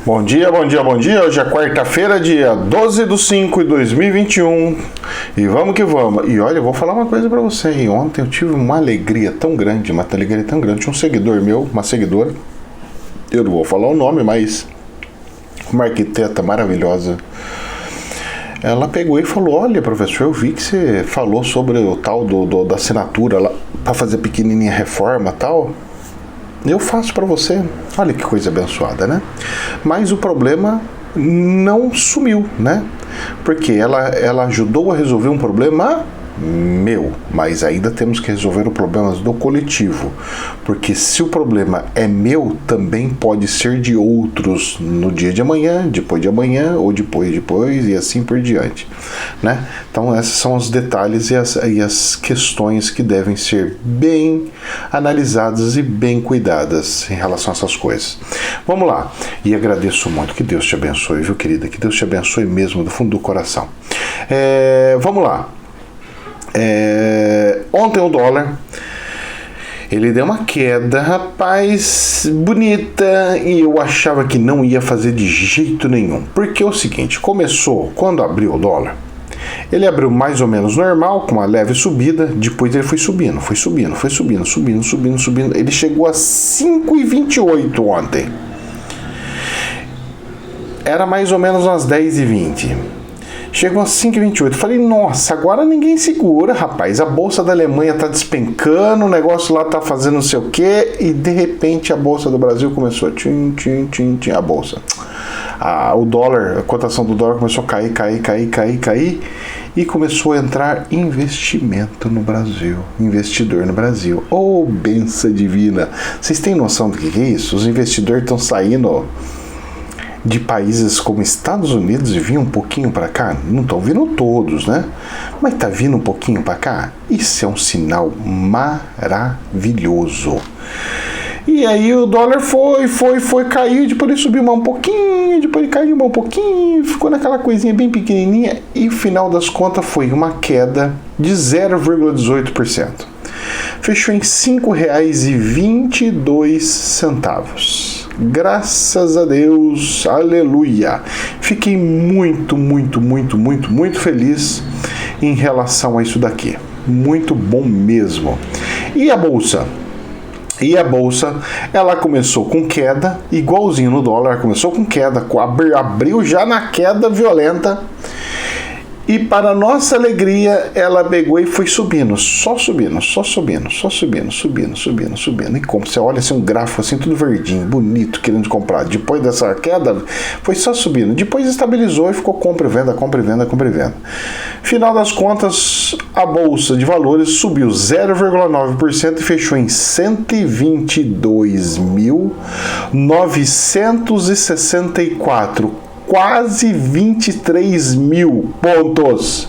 Bom dia, bom dia, bom dia. Hoje é quarta-feira, dia 12/5/2021 e vamos que vamos. E olha, eu vou falar uma coisa pra você aí. Ontem eu tive uma alegria tão grande, Tinha um seguidor meu, uma seguidora, eu não vou falar o nome, mas uma arquiteta maravilhosa. Ela pegou e falou: olha, professor, eu vi que você falou sobre o tal da assinatura lá pra fazer pequenininha reforma e tal. Eu faço para você. Olha que coisa abençoada, né? Mas o problema não sumiu, né? Porque ela ajudou a resolver um problema meu, mas ainda temos que resolver os problemas do coletivo, porque se o problema é meu, também pode ser de outros no dia de amanhã, depois de amanhã, ou depois, e assim por diante, né? Então esses são os detalhes e as questões que devem ser bem analisadas e bem cuidadas em relação a essas coisas. Vamos lá, e agradeço muito, que Deus te abençoe, viu, querida? Que Deus te abençoe mesmo do fundo do coração. Vamos lá. Ontem o dólar ele deu uma queda, rapaz, bonita, e eu achava que não ia fazer de jeito nenhum, porque é o seguinte, começou, quando abriu o dólar, ele abriu mais ou menos normal, com uma leve subida, depois ele foi subindo, ele chegou a 5,28 ontem, era mais ou menos umas 10h20. Chegou a 5,28. Falei, nossa, agora ninguém segura, rapaz. A bolsa da Alemanha tá despencando, o negócio lá tá fazendo não sei o quê, e de repente a bolsa do Brasil começou a a bolsa. O dólar, a cotação do dólar começou a cair, e começou a entrar investimento no Brasil, investidor no Brasil. Oh, benção divina! Vocês têm noção do que é isso? Os investidores estão saindo de países como Estados Unidos e vinham um pouquinho para cá, não estão vindo todos, né? Mas tá vindo um pouquinho para cá. Isso é um sinal maravilhoso. E aí o dólar foi, caiu, depois ele subiu mais um pouquinho, depois ele caiu mais um pouquinho, ficou naquela coisinha bem pequenininha, e no final das contas foi uma queda de 0,18%. Fechou em R$ 5,22. Graças a Deus, aleluia. Fiquei muito feliz em relação a isso daqui. Muito bom mesmo. E a bolsa? Ela começou com queda, igualzinho no dólar, começou com queda, abriu já na queda violenta. E para nossa alegria, ela pegou e foi subindo, só subindo. E como você olha assim, um gráfico assim, tudo verdinho, bonito, querendo comprar. Depois dessa queda, foi só subindo. Depois estabilizou e ficou compra e venda. Final das contas, a Bolsa de Valores subiu 0,9% e fechou em 122.964. Quase 23 mil pontos.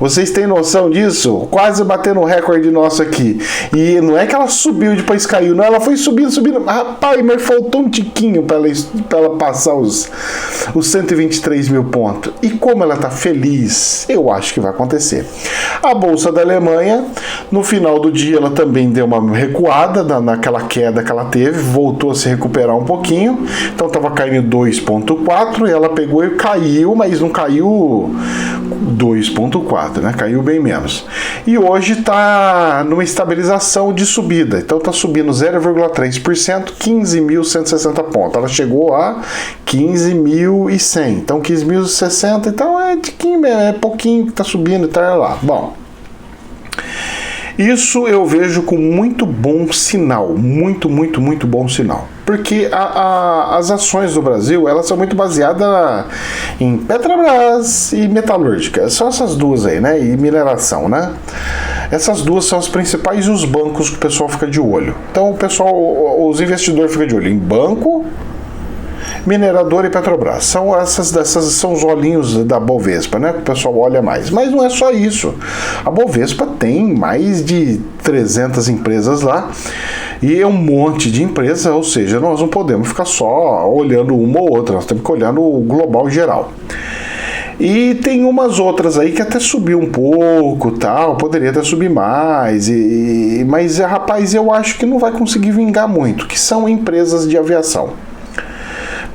Vocês têm noção disso? Quase batendo um recorde nosso aqui. E não é que ela subiu e depois caiu, não. Ela foi subindo. Rapaz, mas faltou um tiquinho para ela passar os 123 mil pontos. E como ela tá feliz, eu acho que vai acontecer. A Bolsa da Alemanha, no final do dia, ela também deu uma recuada naquela queda que ela teve, voltou a se recuperar um pouquinho. Então estava caindo 2,4 e ela pegou e caiu, mas não caiu 2,4. Né? Caiu bem menos. E hoje está numa estabilização de subida. Então está subindo 0,3%, 15.160 pontos. Ela chegou a 15.100. Então 15.060. Então é pouquinho que está subindo e tá lá. Bom, isso eu vejo com muito bom sinal. Muito bom sinal. Porque as ações do Brasil, elas são muito baseadas em Petrobras e metalúrgica. São essas duas aí, né? E mineração, né? Essas duas são as principais e os bancos que o pessoal fica de olho. Então os investidores ficam de olho em banco, minerador e Petrobras. São são os olhinhos da Bovespa, né? Que o pessoal olha mais. Mas não é só isso. A Bovespa tem mais de 300 empresas lá. E é um monte de empresas, ou seja, nós não podemos ficar só olhando uma ou outra, nós temos que olhar no global geral. E tem umas outras aí que até subiu um pouco, tal, poderia até subir mais, mas rapaz, eu acho que não vai conseguir vingar muito, que são empresas de aviação.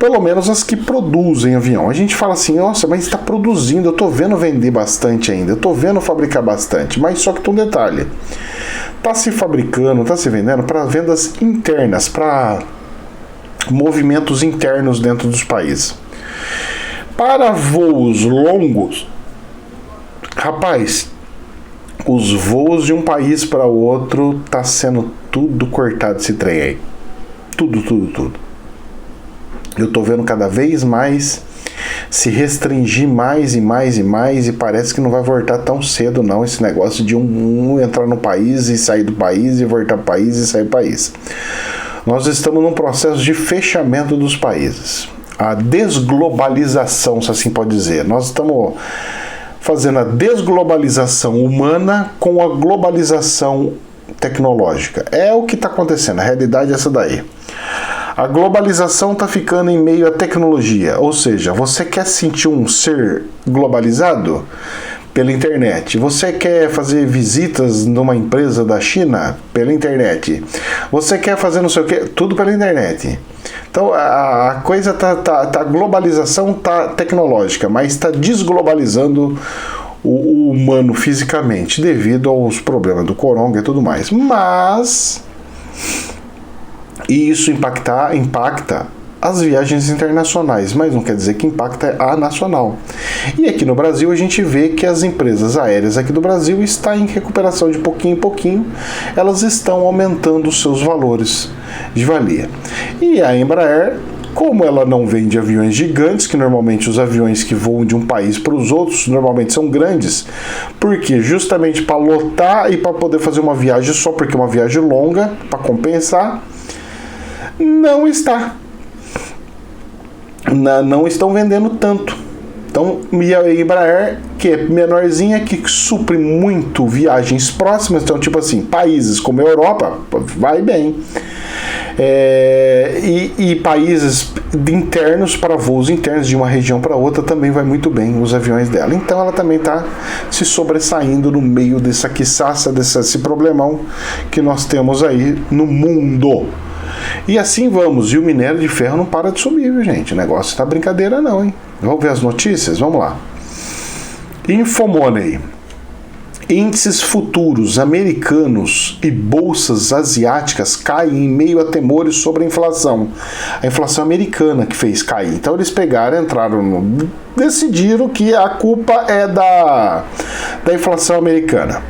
pelo menos as que produzem avião. A gente fala assim, nossa, mas está produzindo, eu estou vendo vender bastante ainda, eu estou vendo fabricar bastante, mas só que tem um detalhe, está se fabricando, está se vendendo para vendas internas, para movimentos internos dentro dos países. Para voos longos, rapaz, os voos de um país para outro tá sendo tudo cortado esse trem aí. Tudo. Eu tô vendo cada vez mais se restringir mais e parece que não vai voltar tão cedo não, esse negócio de um entrar no país e sair do país e voltar pro país e sair do país. Nós estamos num processo de fechamento dos países. A desglobalização, se assim pode dizer. Nós estamos fazendo a desglobalização humana com a globalização tecnológica. É o que está acontecendo, a realidade é essa daí. A globalização está ficando em meio à tecnologia, ou seja, você quer sentir um ser globalizado? Pela internet. Você quer fazer visitas numa empresa da China? Pela internet. Você quer fazer não sei o que? Tudo pela internet. Então a coisa a globalização tá tecnológica, mas está desglobalizando o humano fisicamente devido aos problemas do coronga e tudo mais. Mas isso impacta as viagens internacionais, mas não quer dizer que impacta a nacional. E aqui no Brasil a gente vê que as empresas aéreas aqui do Brasil estão em recuperação de pouquinho em pouquinho, elas estão aumentando os seus valores de valia. E a Embraer, como ela não vende aviões gigantes, que normalmente os aviões que voam de um país para os outros normalmente são grandes, porque justamente para lotar e para poder fazer uma viagem só porque é uma viagem longa, para compensar, não estão vendendo tanto. Então, a Embraer, que é menorzinha, que supre muito viagens próximas, então tipo assim, países como a Europa, vai bem. E países internos, para voos internos de uma região para outra, também vai muito bem os aviões dela. Então ela também está se sobressaindo no meio dessa quiçaça, desse problemão que nós temos aí no mundo. E assim vamos, e o minério de ferro não para de subir, viu, gente? O negócio tá brincadeira não, hein? Vamos ver as notícias? Vamos lá. Infomoney. Índices futuros americanos e bolsas asiáticas caem em meio a temores sobre a inflação. A inflação americana que fez cair. Então eles decidiram que a culpa é da inflação americana.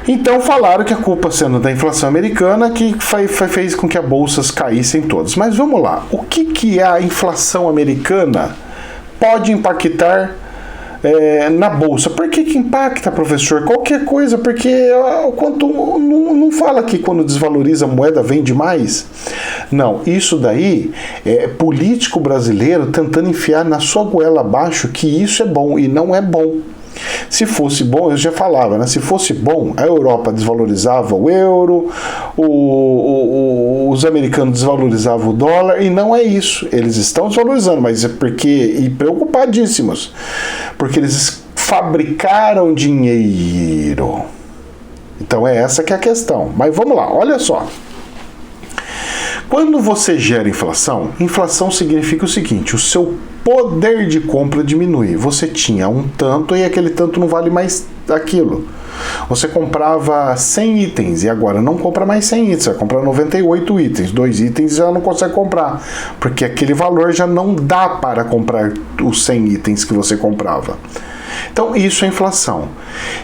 Então falaram que a culpa sendo da inflação americana que fez com que as bolsas caíssem todas. Mas vamos lá, o que a inflação americana pode impactar na bolsa? Por que impacta, professor? Qualquer coisa, porque não fala que quando desvaloriza a moeda vende mais? Não, isso daí é político brasileiro tentando enfiar na sua goela abaixo que isso é bom e não é bom. Se fosse bom, eu já falava, né? Se fosse bom, a Europa desvalorizava o euro, os americanos desvalorizavam o dólar, e não é isso. Eles estão desvalorizando, mas é e preocupadíssimos, porque eles fabricaram dinheiro. Então é essa que é a questão. Mas vamos lá, olha só. Quando você gera inflação significa o seguinte: o seu poder de compra diminui. Você tinha um tanto e aquele tanto não vale mais aquilo. Você comprava 100 itens e agora não compra mais 100 itens, vai comprar 98 itens. 2 itens já não consegue comprar, porque aquele valor já não dá para comprar os 100 itens que você comprava. Então isso é inflação.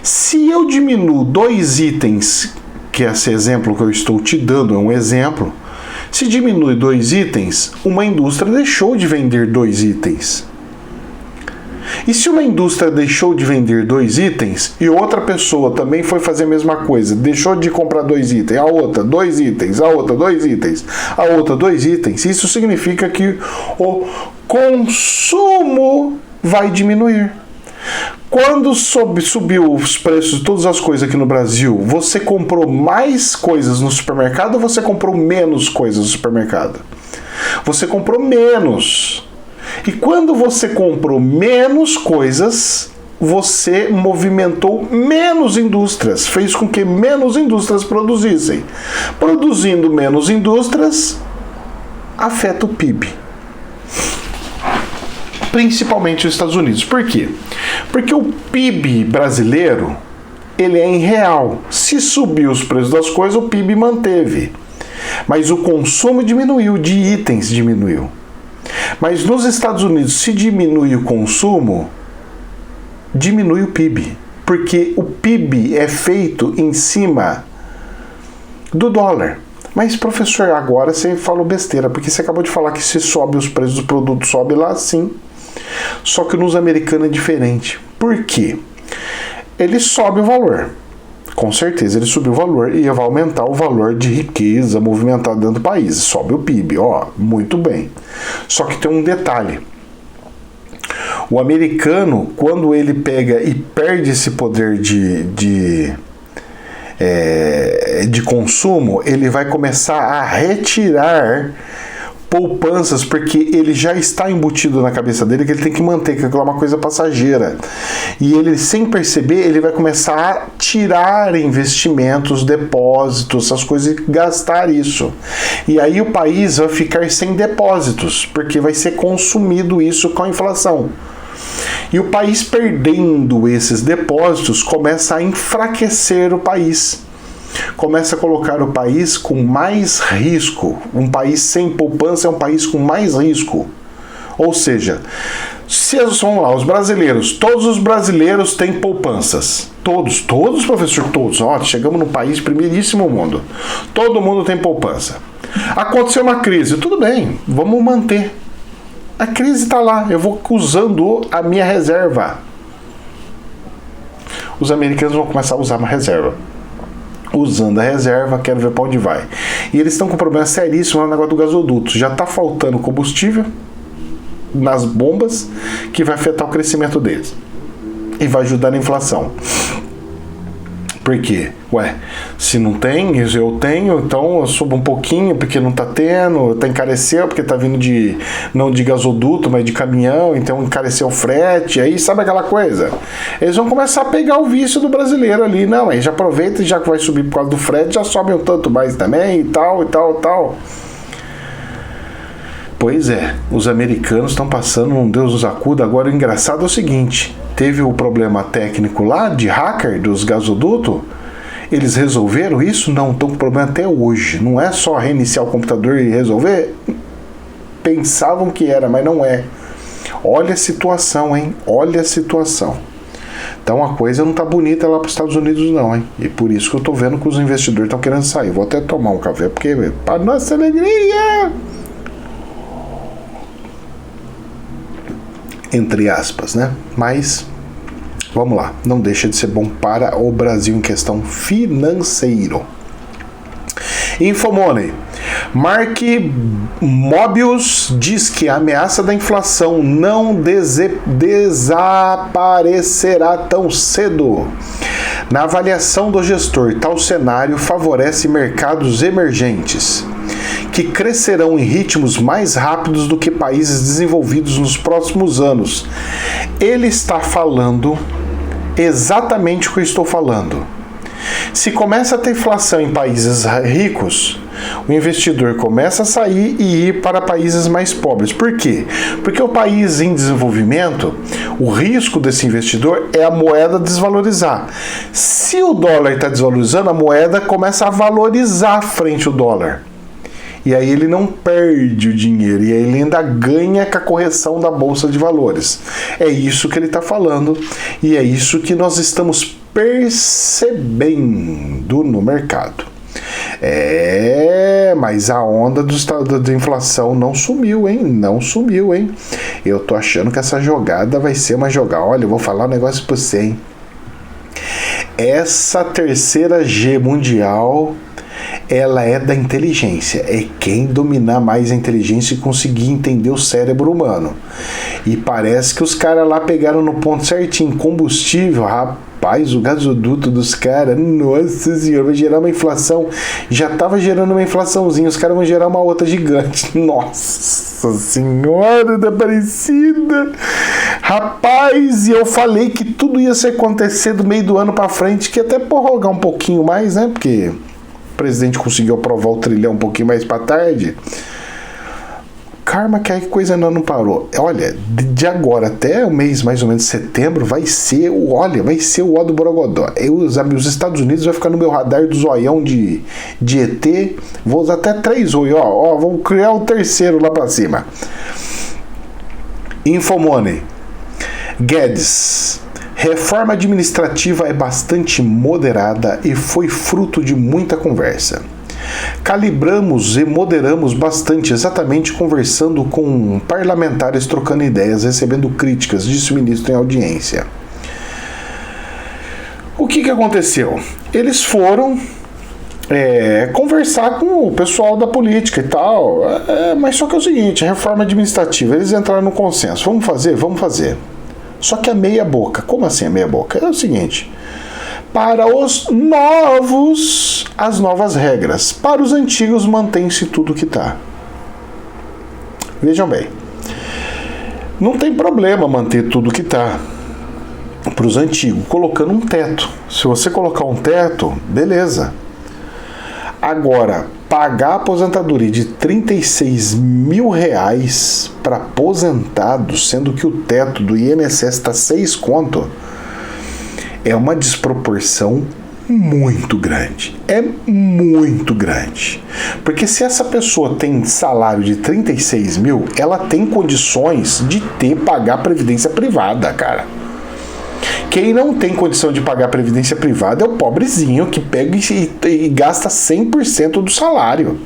Se eu diminuo 2 itens, que esse exemplo que eu estou te dando é um exemplo, se diminui 2 itens, uma indústria deixou de vender 2 itens. E se uma indústria deixou de vender 2 itens e outra pessoa também foi fazer a mesma coisa, deixou de comprar 2 itens, a outra 2 itens, a outra 2 itens, a outra 2 itens, isso significa que o consumo vai diminuir. Quando subiu os preços de todas as coisas aqui no Brasil, você comprou mais coisas no supermercado ou você comprou menos coisas no supermercado? Você comprou menos. E quando você comprou menos coisas, você movimentou menos indústrias, fez com que menos indústrias produzissem. Produzindo menos indústrias, afeta o PIB. Principalmente os Estados Unidos. Por quê? Porque o PIB brasileiro, ele é em real. Se subir os preços das coisas, o PIB manteve. Mas o consumo diminuiu, de itens diminuiu. Mas nos Estados Unidos, se diminui o consumo, diminui o PIB. Porque o PIB é feito em cima do dólar. Mas, professor, agora você falou besteira, porque você acabou de falar que se sobe os preços do produto, sobe lá sim. Só que nos americanos é diferente. Por quê? Ele sobe o valor. Com certeza ele subiu o valor e vai aumentar o valor de riqueza movimentada dentro do país. Sobe o PIB, ó, muito bem. Só que tem um detalhe. O americano, quando ele pega e perde esse poder de consumo, ele vai começar a retirar poupanças, porque ele já está embutido na cabeça dele que ele tem que manter, que aquilo é uma coisa passageira. E ele, sem perceber, ele vai começar a tirar investimentos, depósitos, essas coisas e gastar isso. E aí o país vai ficar sem depósitos, porque vai ser consumido isso com a inflação. E o país perdendo esses depósitos começa a enfraquecer o país. Começa a colocar o país com mais risco. Um país sem poupança é um país com mais risco. Ou seja, se vamos lá, os brasileiros, todos os brasileiros têm poupanças. Todos, professor, todos. Ó, chegamos num país primeiríssimo mundo. Todo mundo tem poupança. Aconteceu uma crise, tudo bem, vamos manter. A crise está lá, eu vou usando a minha reserva. Os americanos vão começar a usar uma reserva. Usando a reserva, quero ver para onde vai. E eles estão com um problema seríssimo no negócio do gasoduto. Já está faltando combustível nas bombas, que vai afetar o crescimento deles. E vai ajudar na inflação. Por quê? Ué, se não tem, eu tenho, então eu subo um pouquinho, porque não tá tendo, tá encareceu, porque tá vindo não de gasoduto, mas de caminhão, então encareceu o frete, aí sabe aquela coisa? Eles vão começar a pegar o vício do brasileiro ali, não, aí já aproveita e já que vai subir por causa do frete, já sobe um tanto mais também, e tal. Pois é, os americanos estão passando um Deus nos acuda. Agora o engraçado é o seguinte, teve o problema técnico lá de hacker dos gasodutos, eles resolveram isso? Não, estão com problema até hoje. Não é só reiniciar o computador e resolver? Pensavam que era, mas não é. Olha a situação, hein? Olha a situação. Então a coisa não tá bonita lá para os Estados Unidos não, hein? E por isso que eu tô vendo que os investidores estão querendo sair. Vou até tomar um café, porque para nossa alegria... Entre aspas, né? Mas, vamos lá, não deixa de ser bom para o Brasil em questão financeiro. Infomoney. Mark Mobius diz que a ameaça da inflação não desaparecerá tão cedo. Na avaliação do gestor, tal cenário favorece mercados emergentes, que crescerão em ritmos mais rápidos do que países desenvolvidos nos próximos anos. Ele está falando exatamente o que eu estou falando. Se começa a ter inflação em países ricos, o investidor começa a sair e ir para países mais pobres. Por quê? Porque o país em desenvolvimento, o risco desse investidor é a moeda desvalorizar. Se o dólar está desvalorizando, a moeda começa a valorizar frente ao dólar. E aí ele não perde o dinheiro, e aí ele ainda ganha com a correção da Bolsa de Valores. É isso que ele está falando, e é isso que nós estamos percebendo no mercado. Mas a onda da inflação não sumiu, hein? Não sumiu, hein? Eu tô achando que essa jogada vai ser uma jogada. Olha, eu vou falar um negócio pra você, hein? Essa terceira G mundial... ela é da inteligência, é quem dominar mais a inteligência e conseguir entender o cérebro humano. E parece que os caras lá pegaram no ponto certinho. Combustível, rapaz, o gasoduto dos caras, nossa senhora, vai gerar uma inflação. Já tava gerando uma inflaçãozinha, os caras vão gerar uma outra gigante. Nossa senhora da Aparecida. Rapaz, e eu falei que tudo ia se acontecer do meio do ano pra frente, que até prorrogar um pouquinho mais, né, porque... o presidente conseguiu aprovar o trilhão um pouquinho mais para tarde. calma que a coisa ainda não parou. Olha, de agora até o mês mais ou menos de setembro vai ser o ó do Borogodó. Os Estados Unidos vai ficar no meu radar do zoião de ET. Vou usar até 3 olhos, vou criar o terceiro lá pra cima. Infomoney. Guedes. Reforma administrativa é bastante moderada e foi fruto de muita conversa. Calibramos e moderamos bastante, exatamente conversando com parlamentares, trocando ideias, recebendo críticas, disse o ministro em audiência. O que aconteceu? Eles foram conversar com o pessoal da política e tal, mas só que é o seguinte, a reforma administrativa, eles entraram no consenso, vamos fazer. Só que a meia boca, como assim a meia boca? É o seguinte, para os novos, as novas regras, para os antigos mantém-se tudo que está. Vejam bem, não tem problema manter tudo que está para os antigos, colocando um teto. Se você colocar um teto, beleza. Agora, pagar a aposentadoria de R$36 mil para aposentados, sendo que o teto do INSS está 6 conto, é uma desproporção muito grande. É muito grande. Porque se essa pessoa tem salário de 36 mil, ela tem condições de pagar previdência privada, cara. Quem não tem condição de pagar previdência privada é o pobrezinho que pega e gasta 100% do salário.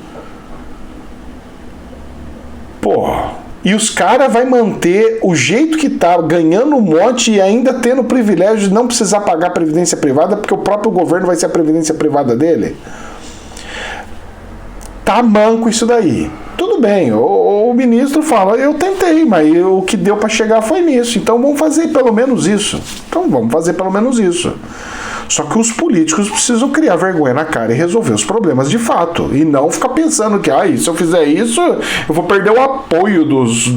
E os caras vão manter o jeito que tá, ganhando um monte e ainda tendo o privilégio de não precisar pagar previdência privada, porque o próprio governo vai ser a previdência privada dele. Tá manco isso daí. Tudo bem, o ministro fala, eu tentei, mas o que deu para chegar foi nisso, então vamos fazer pelo menos isso. Só que os políticos precisam criar vergonha na cara e resolver os problemas de fato. E não ficar pensando que, se eu fizer isso, eu vou perder o apoio dos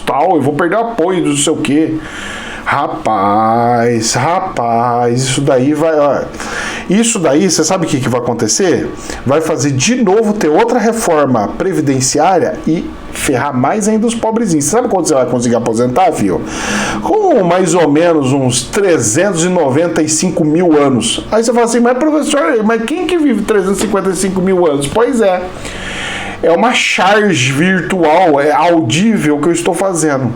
tal, eu vou perder o apoio do não sei o quê. Rapaz, isso daí vai... Isso daí, você sabe o que vai acontecer? Vai fazer de novo ter outra reforma previdenciária e ferrar mais ainda os pobrezinhos. Você sabe quando você vai conseguir aposentar, filho? Com mais ou menos uns 395 mil anos. Aí você fala assim, mas professor, mas quem que vive 355 mil anos? Pois é. É uma charge virtual, audível que eu estou fazendo.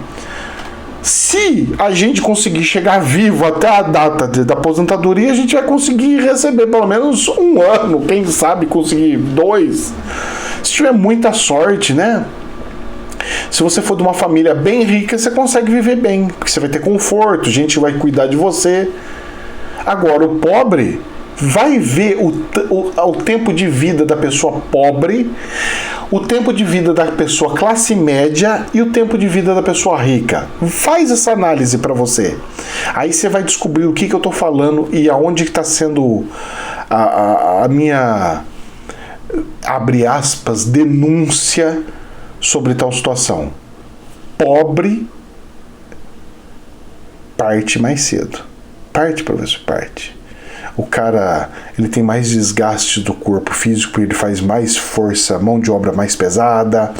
Se a gente conseguir chegar vivo até a data da aposentadoria, a gente vai conseguir receber pelo menos 1 ano, quem sabe conseguir 2. Se tiver muita sorte, né? Se você for de uma família bem rica, você consegue viver bem, porque você vai ter conforto, a gente vai cuidar de você. Agora, o pobre vai ver o tempo de vida da pessoa pobre, o tempo de vida da pessoa classe média e o tempo de vida da pessoa rica. Faz essa análise para você. Aí você vai descobrir o que eu estou falando e aonde está sendo a minha, abre aspas, denúncia sobre tal situação. Pobre parte mais cedo. Parte, professor, parte. O cara, ele tem mais desgaste do corpo físico, ele faz mais força, mão de obra mais pesada,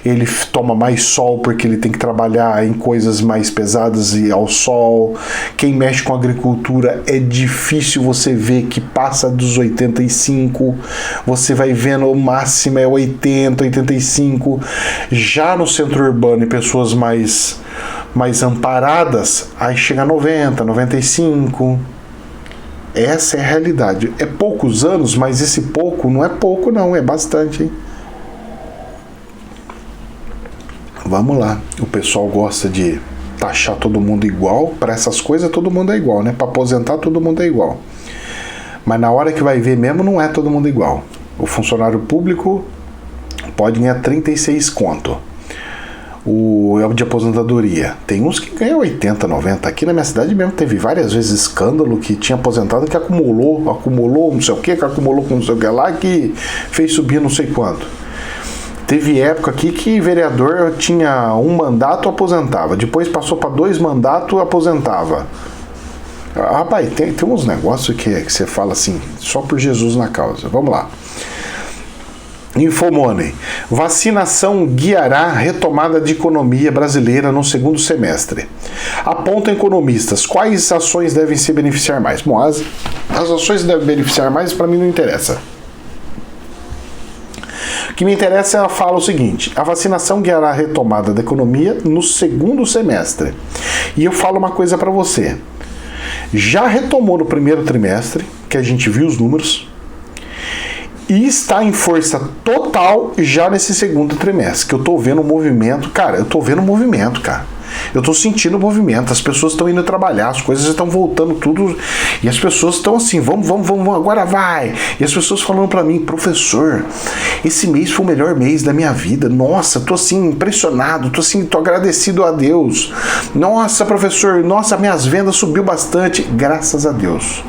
ele toma mais sol porque ele tem que trabalhar em coisas mais pesadas e ao sol. Quem mexe com agricultura é difícil você ver que passa dos 85, você vai vendo o máximo é 80, 85. Já no centro urbano e pessoas mais amparadas, aí chega a 90, 95. Essa é a realidade. É poucos anos, mas esse pouco não é pouco não, é bastante, hein? Vamos lá. O pessoal gosta de taxar todo mundo igual. Para essas coisas todo mundo é igual, né? Para aposentar todo mundo é igual. Mas na hora que vai ver mesmo não é todo mundo igual. O funcionário público pode ganhar 36 conto. O de aposentadoria. Tem uns que ganham 80, 90. Aqui na minha cidade mesmo teve várias vezes escândalo que tinha aposentado que acumulou não sei o que acumulou com não sei o que lá, que fez subir não sei quanto. Teve época aqui que vereador tinha 1 mandato, aposentava. Depois passou para 2 mandatos, aposentava. Rapaz, tem uns negócios que você fala assim, só por Jesus na causa. Vamos lá. Infomoney. Vacinação guiará a retomada de economia brasileira no segundo semestre. Apontam economistas. Quais ações devem se beneficiar mais? Bom, as ações devem beneficiar mais, para mim não interessa. O que me interessa, ela fala o seguinte: a vacinação guiará a retomada da economia no segundo semestre. E eu falo uma coisa para você. Já retomou no primeiro trimestre, que a gente viu os números, e está em força total já nesse segundo trimestre, que eu tô vendo o movimento, cara, eu tô sentindo o movimento, as pessoas estão indo trabalhar, as coisas estão voltando tudo, e as pessoas estão assim, vamos, agora vai, e as pessoas falando pra mim, professor, esse mês foi o melhor mês da minha vida, nossa, tô assim, impressionado, tô agradecido a Deus, nossa, professor, nossa, minhas vendas subiu bastante, graças a Deus.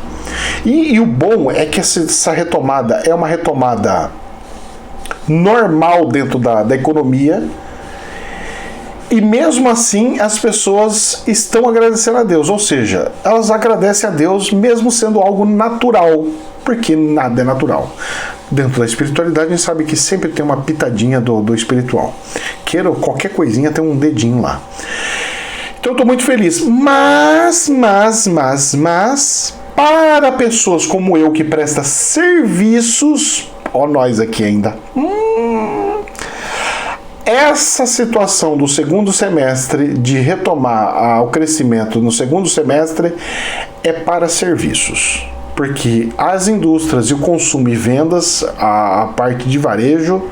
E o bom é que essa retomada é uma retomada normal dentro da economia, e mesmo assim as pessoas estão agradecendo a Deus, ou seja, elas agradecem a Deus mesmo sendo algo natural, porque nada é natural. Dentro da espiritualidade a gente sabe que sempre tem uma pitadinha do espiritual, qualquer coisinha tem um dedinho lá. Então eu estou muito feliz, mas para pessoas como eu que presta serviços, ó nós aqui ainda, essa situação do segundo semestre, de retomar o crescimento no segundo semestre, é para serviços. Porque as indústrias e o consumo e vendas, a parte de varejo,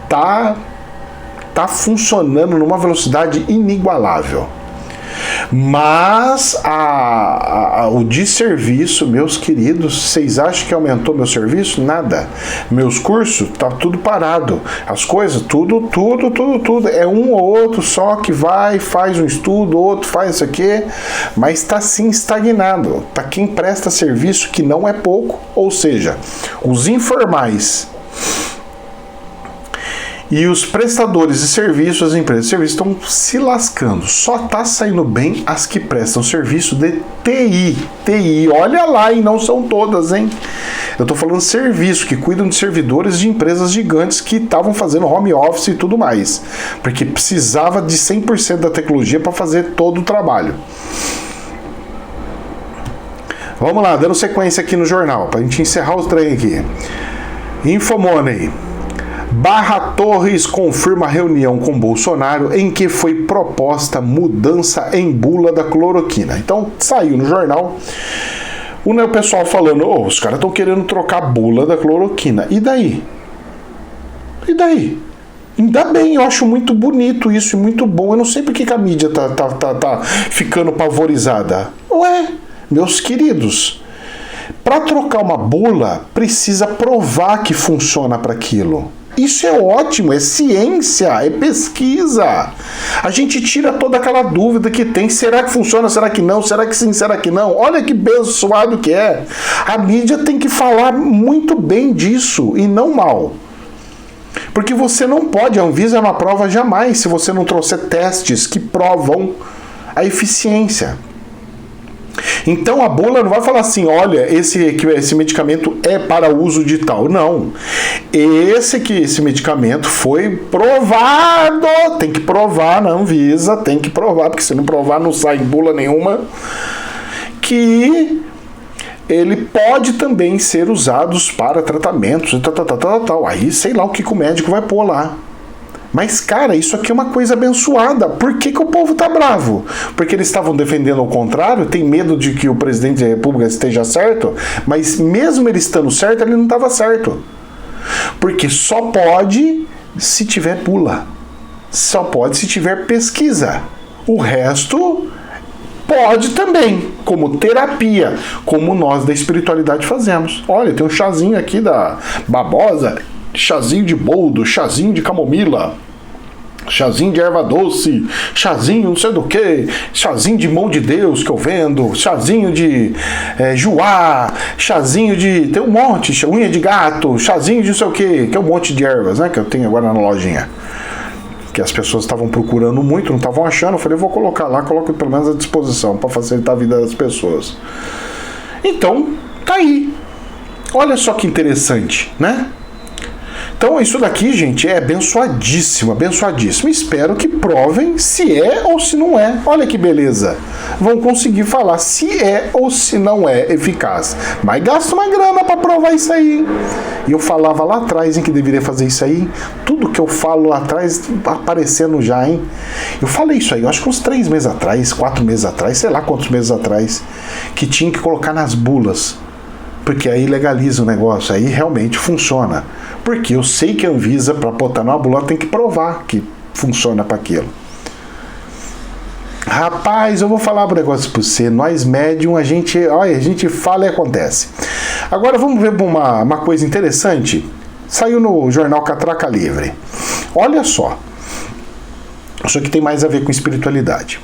tá funcionando numa velocidade inigualável. Mas o de serviço, meus queridos, vocês acham que aumentou meu serviço? Nada. Meus cursos, tá tudo parado. As coisas, tudo. É um ou outro só que vai, faz um estudo, outro faz isso aqui, mas está sim estagnado. Tá quem presta serviço, que não é pouco, ou seja, os informais e os prestadores de serviço, as empresas de serviço estão se lascando. Só tá saindo bem as que prestam serviço de TI. Olha lá, e não são todas, hein? Eu tô falando serviço, que cuidam de servidores de empresas gigantes que estavam fazendo home office e tudo mais. Porque precisava de 100% da tecnologia para fazer todo o trabalho. Vamos lá, dando sequência aqui no jornal, pra gente encerrar os trem aqui. Infomoney. Barra Torres confirma reunião com Bolsonaro em que foi proposta mudança em bula da cloroquina. Então saiu no jornal o pessoal falando, os caras estão querendo trocar a bula da cloroquina. E daí? Ainda bem, eu acho muito bonito isso e muito bom. Eu não sei porque que a mídia tá ficando pavorizada. Ué, meus queridos, para trocar uma bula precisa provar que funciona para aquilo. Isso é ótimo, é ciência, é pesquisa. A gente tira toda aquela dúvida que tem. Será que funciona? Será que não? Será que sim? Será que não? Olha que abençoado que é. A mídia tem que falar muito bem disso e não mal. Porque você não pode, a Anvisa não aprova jamais se você não trouxer testes que provam a eficiência. Então a bula não vai falar assim, olha, esse medicamento é para uso de tal. Não. Esse medicamento foi provado. Tem que provar na Anvisa, tem que provar, porque se não provar não sai em bula nenhuma. Que ele pode também ser usado para tratamentos e tal. Aí sei lá o que o médico vai pôr lá. Mas, cara, isso aqui é uma coisa abençoada. Por que o povo tá bravo? Porque eles estavam defendendo ao contrário, tem medo de que o presidente da República esteja certo, mas mesmo ele estando certo, ele não estava certo. Porque só pode se tiver bula. Só pode se tiver pesquisa. O resto pode também, como terapia, como nós da espiritualidade fazemos. Olha, tem um chazinho aqui da babosa, chazinho de boldo, chazinho de camomila, chazinho de erva doce, chazinho não sei do que, chazinho de mão de Deus que eu vendo, chazinho de juá, chazinho de... tem um monte, unha de gato, chazinho de não sei o que é um monte de ervas, né, que eu tenho agora na lojinha, que as pessoas estavam procurando muito, não estavam achando. Eu falei, eu vou colocar lá, coloco pelo menos à disposição para facilitar a vida das pessoas. Então, tá aí. Olha só que interessante, né? Então isso daqui, gente, é abençoadíssimo, abençoadíssimo. Espero que provem se é ou se não é. Olha que beleza. Vão conseguir falar se é ou se não é eficaz. Mas gasta uma grana para provar isso aí, hein? E eu falava lá atrás, hein, que deveria fazer isso aí. Tudo que eu falo lá atrás aparecendo já, hein? Eu falei isso aí, eu acho que uns 3 meses atrás, 4 meses atrás, sei lá quantos meses atrás, que tinha que colocar nas bulas. Porque aí legaliza o negócio, aí realmente funciona. Porque eu sei que a Anvisa, para botar numa bula, tem que provar que funciona para aquilo. Rapaz, eu vou falar um negócio para você. Nós médium, a gente fala e acontece. Agora vamos ver uma coisa interessante. Saiu no jornal Catraca Livre. Olha só. Isso aqui tem mais a ver com espiritualidade.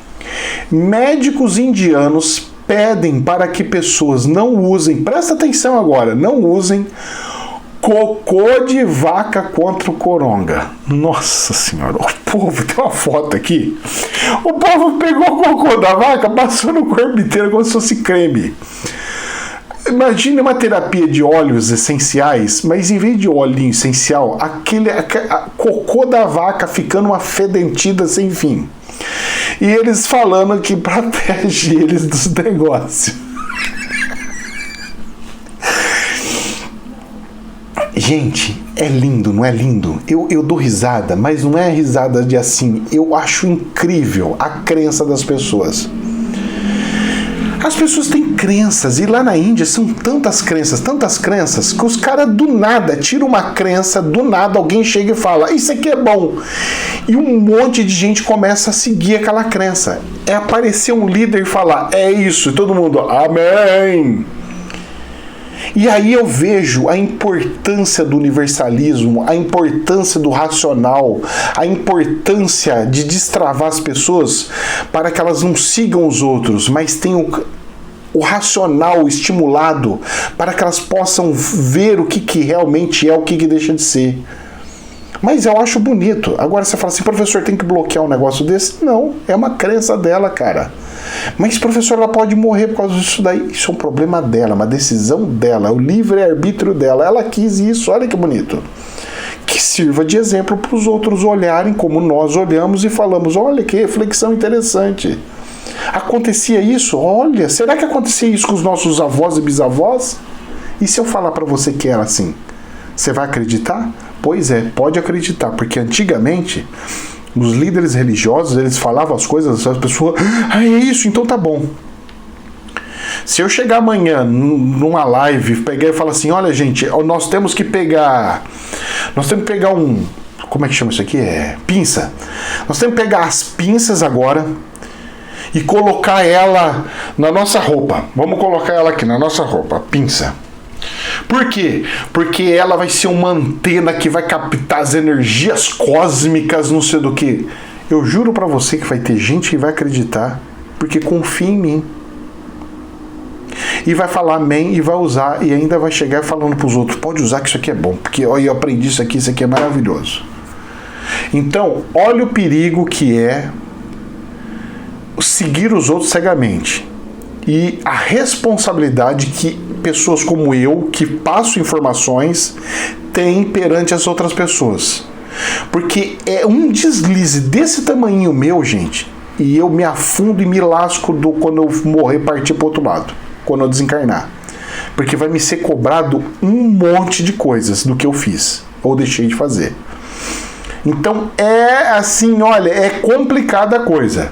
Médicos indianos pedem para que pessoas não usem, presta atenção agora, não usem cocô de vaca contra o coronga. Nossa senhora, o povo, tem uma foto aqui. O povo pegou o cocô da vaca, passou no corpo inteiro como se fosse creme. Imagine uma terapia de óleos essenciais, mas em vez de óleo essencial, aquele cocô da vaca ficando uma fedentida sem fim. E eles falando que protege eles dos negócios. Gente, é lindo, não é lindo? Eu dou risada, mas não é risada de assim. Eu acho incrível a crença das pessoas. As pessoas têm crenças, e lá na Índia são tantas crenças, que os caras do nada tiram uma crença, do nada alguém chega e fala, isso aqui é bom. E um monte de gente começa a seguir aquela crença. É aparecer um líder e falar, é isso, e todo mundo, amém. E aí eu vejo a importância do universalismo, a importância do racional, a importância de destravar as pessoas para que elas não sigam os outros, mas tenham o racional estimulado para que elas possam ver o que realmente é, o que deixa de ser. Mas eu acho bonito. Agora você fala assim, professor, tem que bloquear um negócio desse? Não, é uma crença dela, cara. Mas, professor, ela pode morrer por causa disso daí. Isso é um problema dela, uma decisão dela, o livre-arbítrio dela. Ela quis isso, olha que bonito. Que sirva de exemplo para os outros olharem como nós olhamos e falamos, olha que reflexão interessante. Acontecia isso? Olha, será que acontecia isso com os nossos avós e bisavós? E se eu falar para você que era assim? Você vai acreditar? Pois é, pode acreditar, porque antigamente os líderes religiosos, eles falavam as coisas, as pessoas, é isso, então tá bom. Se eu chegar amanhã numa live, pegar e falar assim, olha gente, nós temos que pegar um, como é que chama isso aqui? Pinça. Nós temos que pegar as pinças agora e colocar ela na nossa roupa. Vamos colocar ela aqui na nossa roupa, pinça. Por quê? Porque ela vai ser uma antena que vai captar as energias cósmicas, não sei do que. Eu juro pra você que vai ter gente que vai acreditar, porque confia em mim. E vai falar amém e vai usar, e ainda vai chegar falando pros outros, pode usar que isso aqui é bom, porque olha, eu aprendi isso aqui é maravilhoso. Então, olha o perigo que é seguir os outros cegamente. E a responsabilidade que pessoas como eu, que passo informações, têm perante as outras pessoas. Porque é um deslize desse tamanho meu, gente, e eu me afundo e me lasco quando eu morrer e partir para o outro lado, quando eu desencarnar. Porque vai me ser cobrado um monte de coisas do que eu fiz, ou deixei de fazer. Então é assim, olha, é complicada a coisa.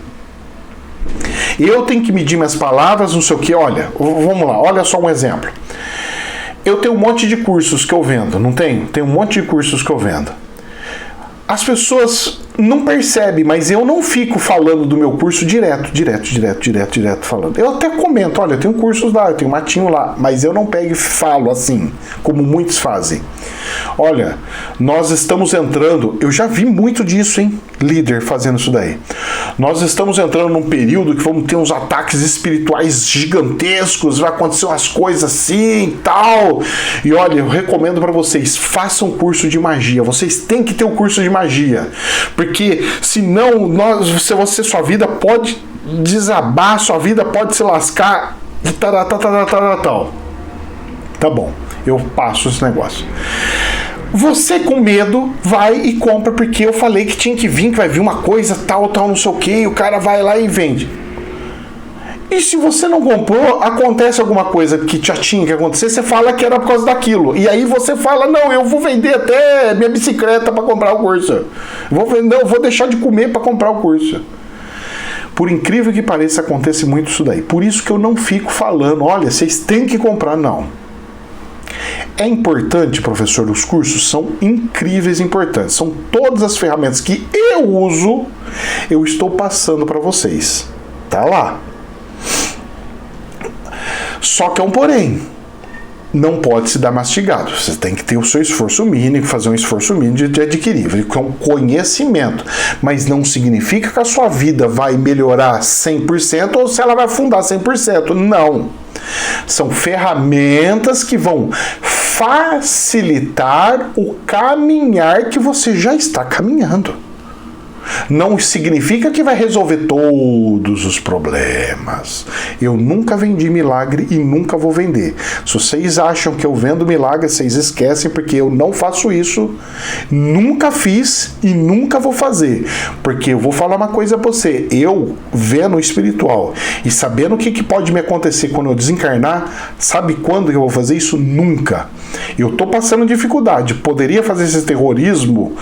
Eu tenho que medir minhas palavras, não sei o que. Olha, vamos lá, olha só um exemplo. Eu tenho um monte de cursos que eu vendo, não tenho? Tem um monte de cursos que eu vendo. As pessoas não percebem, mas eu não fico falando do meu curso direto falando. Eu até comento, olha, eu tenho cursos lá, eu tenho matinho lá, mas eu não pego e falo assim, como muitos fazem. Olha, nós estamos entrando, eu já vi muito disso, hein, líder fazendo isso daí. Nós estamos entrando num período que vamos ter uns ataques espirituais gigantescos, vai acontecer umas coisas assim e tal. E olha, eu recomendo para vocês, façam curso de magia. Vocês têm que ter um curso de magia, porque senão sua vida pode desabar, sua vida pode se lascar e tal. Tá bom, eu passo esse negócio. Você com medo vai e compra porque eu falei que tinha que vir, que vai vir uma coisa tal, não sei o que, e o cara vai lá e vende. E se você não comprou, acontece alguma coisa que já tinha que acontecer, você fala que era por causa daquilo. E aí você fala, não, eu vou vender até minha bicicleta para comprar o curso. Eu vou deixar de comer para comprar o curso. Por incrível que pareça, acontece muito isso daí. Por isso que eu não fico falando, olha, vocês têm que comprar, não. É importante, professor, os cursos são incríveis e importantes. São todas as ferramentas que eu uso, eu estou passando para vocês. Tá lá. Só que é um porém. Não pode se dar mastigado. Você tem que ter o seu esforço mínimo, fazer um esforço mínimo de adquirir, com conhecimento. Mas não significa que a sua vida vai melhorar 100% ou se ela vai afundar 100%. Não. São ferramentas que vão facilitar o caminhar que você já está caminhando. Não significa que vai resolver todos os problemas. Eu nunca vendi milagre e nunca vou vender. Se vocês acham que eu vendo milagre, vocês esquecem, porque eu não faço isso, nunca fiz e nunca vou fazer. Porque eu vou falar uma coisa pra você, eu vendo o espiritual e sabendo o que pode me acontecer quando eu desencarnar, sabe quando que eu vou fazer isso? Nunca. Eu tô passando dificuldade. Poderia fazer esse terrorismo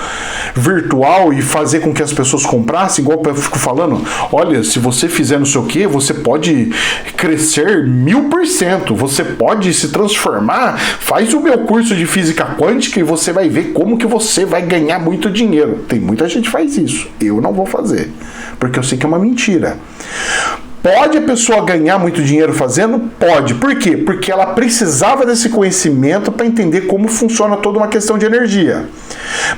virtual e fazer com que as pessoas comprassem, igual eu fico falando, olha, se você fizer não sei o que, você pode crescer 1000%, você pode se transformar, faz o meu curso de física quântica e você vai ver como que você vai ganhar muito dinheiro. Tem muita gente que faz isso, eu não vou fazer, porque eu sei que é uma mentira. Pode a pessoa ganhar muito dinheiro fazendo? Pode. Por quê? Porque ela precisava desse conhecimento para entender como funciona toda uma questão de energia.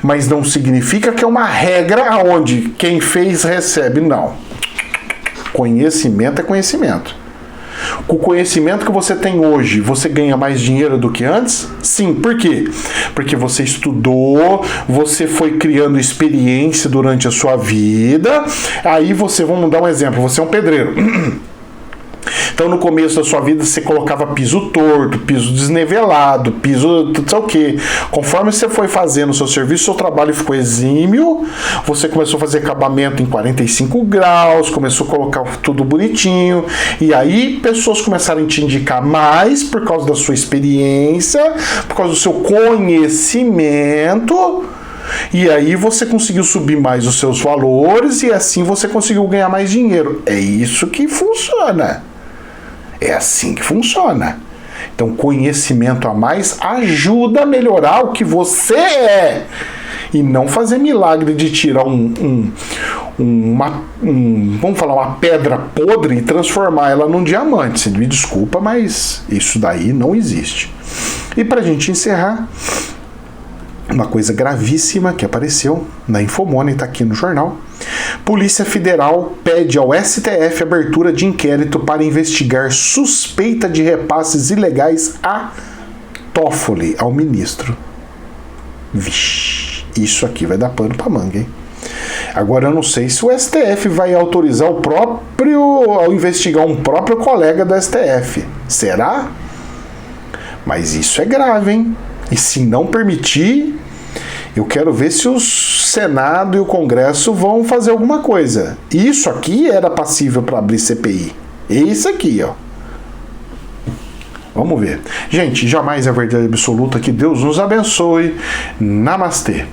Mas não significa que é uma regra onde quem fez recebe. Não. Conhecimento é conhecimento. Com o conhecimento que você tem hoje, você ganha mais dinheiro do que antes? Sim. Por quê? Porque você estudou, você foi criando experiência durante a sua vida. Aí vamos dar um exemplo, você é um pedreiro. Então no começo da sua vida você colocava piso torto, piso desnivelado, piso não sei o que. Conforme você foi fazendo o seu serviço, seu trabalho ficou exímio, você começou a fazer acabamento em 45 graus, começou a colocar tudo bonitinho, e aí pessoas começaram a te indicar mais por causa da sua experiência, por causa do seu conhecimento. E aí você conseguiu subir mais os seus valores e assim você conseguiu ganhar mais dinheiro. É isso que funciona. É assim que funciona. Então, conhecimento a mais ajuda a melhorar o que você é. E não fazer milagre de tirar vamos falar, uma pedra podre e transformar ela num diamante. Você me desculpa, mas isso daí não existe. E pra gente encerrar, uma coisa gravíssima que apareceu na Infomoney, está aqui no jornal. Polícia Federal pede ao STF abertura de inquérito para investigar suspeita de repasses ilegais a Toffoli, ao ministro. Vixe, isso aqui vai dar pano para manga, hein? Agora eu não sei se o STF vai autorizar ao investigar um próprio colega do STF. Será? Mas isso é grave, hein? E se não permitir, eu quero ver se o Senado e o Congresso vão fazer alguma coisa. Isso aqui era passível para abrir CPI. Isso aqui, ó. Vamos ver. Gente, jamais é verdade absoluta. Que Deus nos abençoe. Namastê.